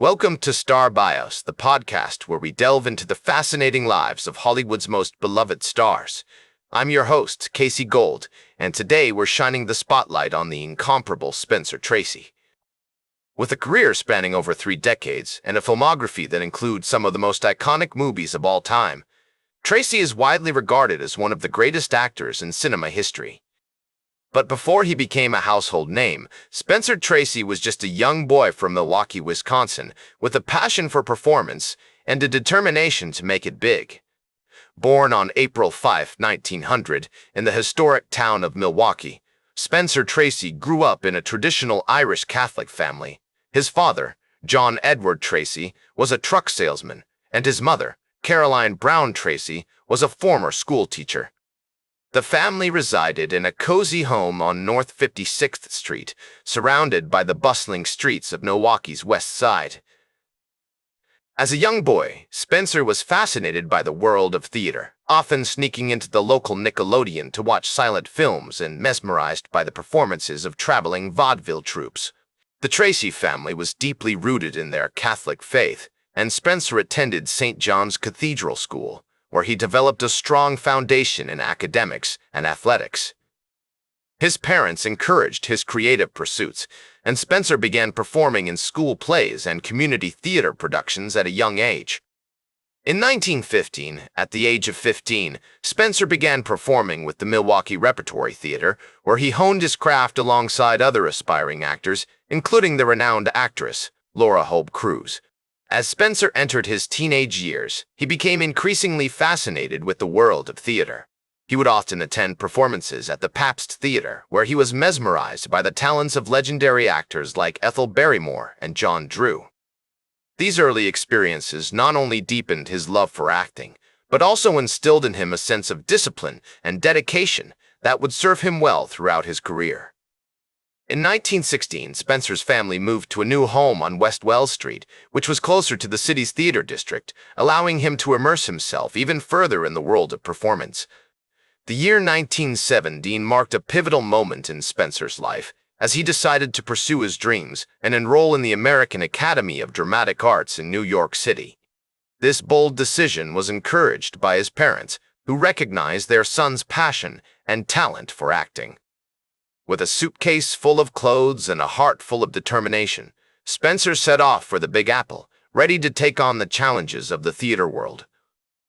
Welcome to StarBios, the podcast where we delve into the fascinating lives of Hollywood's most beloved stars. I'm your host, Casey Gold, and today we're shining the spotlight on the incomparable Spencer Tracy. With a career spanning over 3 decades and a filmography that includes some of the most iconic movies of all time, Tracy is widely regarded as one of the greatest actors in cinema history. But before he became a household name, Spencer Tracy was just a young boy from Milwaukee, Wisconsin, with a passion for performance and a determination to make it big. Born on April 5, 1900, in the historic town of Milwaukee, Spencer Tracy grew up in a traditional Irish Catholic family. His father, John Edward Tracy, was a truck salesman, and his mother, Caroline Brown Tracy, was a former schoolteacher. The family resided in a cozy home on North 56th Street, surrounded by the bustling streets of Milwaukee's West Side. As a young boy, Spencer was fascinated by the world of theater, often sneaking into the local Nickelodeon to watch silent films and mesmerized by the performances of traveling vaudeville troupes. The Tracy family was deeply rooted in their Catholic faith, and Spencer attended St. John's Cathedral School, where he developed a strong foundation in academics and athletics. His parents encouraged his creative pursuits, and Spencer began performing in school plays and community theater productions at a young age. In 1915, at the age of 15, Spencer began performing with the Milwaukee Repertory Theater, where he honed his craft alongside other aspiring actors, including the renowned actress Laura Hope Cruz. As Spencer entered his teenage years, he became increasingly fascinated with the world of theater. He would often attend performances at the Pabst Theater, where he was mesmerized by the talents of legendary actors like Ethel Barrymore and John Drew. These early experiences not only deepened his love for acting, but also instilled in him a sense of discipline and dedication that would serve him well throughout his career. In 1916, Spencer's family moved to a new home on West Wells Street, which was closer to the city's theater district, allowing him to immerse himself even further in the world of performance. The year 1917 marked a pivotal moment in Spencer's life, as he decided to pursue his dreams and enroll in the American Academy of Dramatic Arts in New York City. This bold decision was encouraged by his parents, who recognized their son's passion and talent for acting. With a suitcase full of clothes and a heart full of determination, Spencer set off for the Big Apple, ready to take on the challenges of the theater world.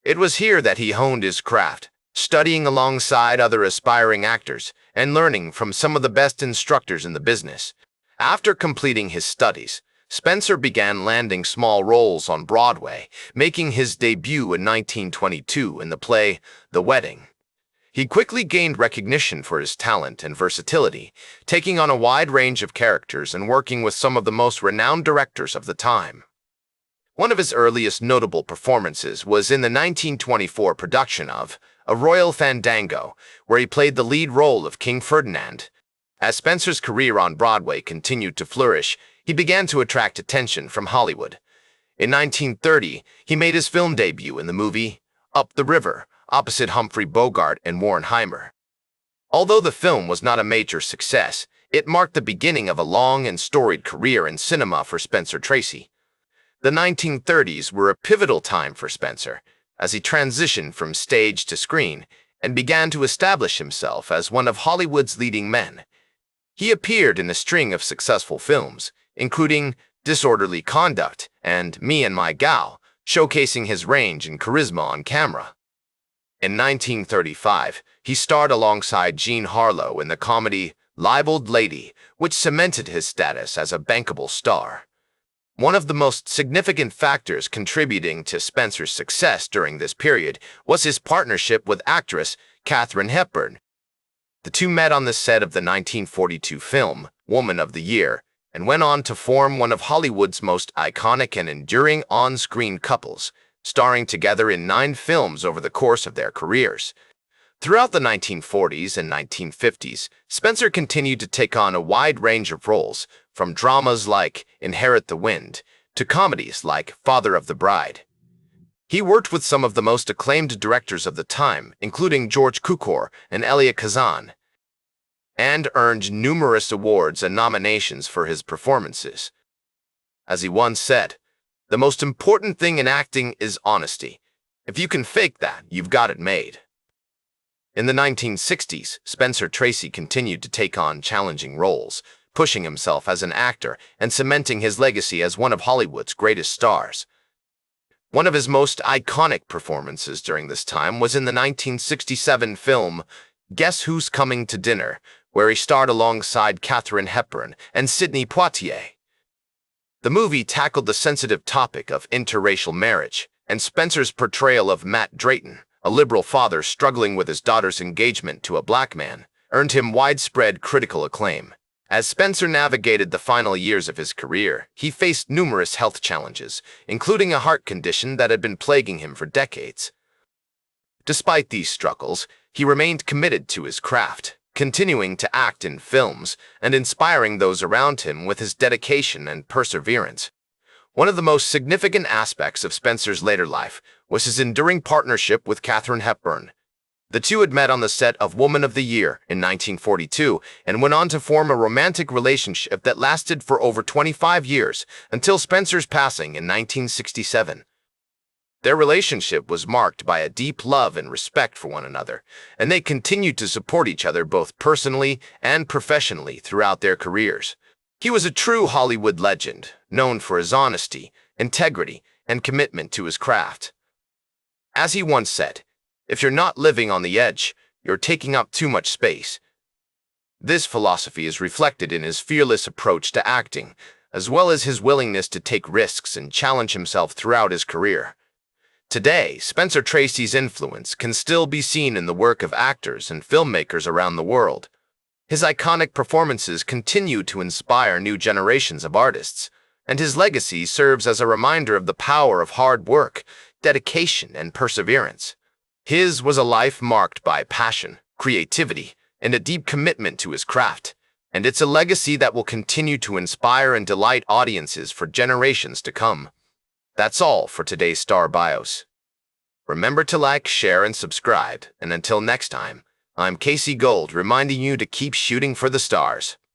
It was here that he honed his craft, studying alongside other aspiring actors and learning from some of the best instructors in the business. After completing his studies, Spencer began landing small roles on Broadway, making his debut in 1922 in the play The Wedding. He quickly gained recognition for his talent and versatility, taking on a wide range of characters and working with some of the most renowned directors of the time. One of his earliest notable performances was in the 1924 production of A Royal Fandango, where he played the lead role of King Ferdinand. As Spencer's career on Broadway continued to flourish, he began to attract attention from Hollywood. In 1930, he made his film debut in the movie Up the River, opposite Humphrey Bogart and Warren Heimer. Although the film was not a major success, it marked the beginning of a long and storied career in cinema for Spencer Tracy. The 1930s were a pivotal time for Spencer, as he transitioned from stage to screen and began to establish himself as one of Hollywood's leading men. He appeared in a string of successful films, including Disorderly Conduct and Me and My Gal, showcasing his range and charisma on camera. In 1935, he starred alongside Jean Harlow in the comedy Libeled Lady, which cemented his status as a bankable star. One of the most significant factors contributing to Spencer's success during this period was his partnership with actress Katharine Hepburn. The two met on the set of the 1942 film Woman of the Year and went on to form one of Hollywood's most iconic and enduring on-screen couples, starring together in 9 films over the course of their careers. Throughout the 1940s and 1950s, Spencer continued to take on a wide range of roles, from dramas like Inherit the Wind to comedies like Father of the Bride. He worked with some of the most acclaimed directors of the time, including George Cukor and Elia Kazan, and earned numerous awards and nominations for his performances. As he once said, The most important thing in acting is honesty. If you can fake that, you've got it made. In the 1960s, Spencer Tracy continued to take on challenging roles, pushing himself as an actor and cementing his legacy as one of Hollywood's greatest stars. One of his most iconic performances during this time was in the 1967 film Guess Who's Coming to Dinner, where he starred alongside Katharine Hepburn and Sidney Poitier. The movie tackled the sensitive topic of interracial marriage, and Spencer's portrayal of Matt Drayton, a liberal father struggling with his daughter's engagement to a black man, earned him widespread critical acclaim. As Spencer navigated the final years of his career, he faced numerous health challenges, including a heart condition that had been plaguing him for decades. Despite these struggles, he remained committed to his craft, continuing to act in films and inspiring those around him with his dedication and perseverance. One of the most significant aspects of Spencer's later life was his enduring partnership with Katharine Hepburn. The two had met on the set of Woman of the Year in 1942 and went on to form a romantic relationship that lasted for over 25 years until Spencer's passing in 1967. Their relationship was marked by a deep love and respect for one another, and they continued to support each other both personally and professionally throughout their careers. He was a true Hollywood legend, known for his honesty, integrity, and commitment to his craft. As he once said, "If you're not living on the edge, you're taking up too much space." This philosophy is reflected in his fearless approach to acting, as well as his willingness to take risks and challenge himself throughout his career. Today, Spencer Tracy's influence can still be seen in the work of actors and filmmakers around the world. His iconic performances continue to inspire new generations of artists, and his legacy serves as a reminder of the power of hard work, dedication, and perseverance. His was a life marked by passion, creativity, and a deep commitment to his craft, and it's a legacy that will continue to inspire and delight audiences for generations to come. That's all for today's StarBios. Remember to like, share, and subscribe, and until next time, I'm Casey Gold reminding you to keep shooting for the stars.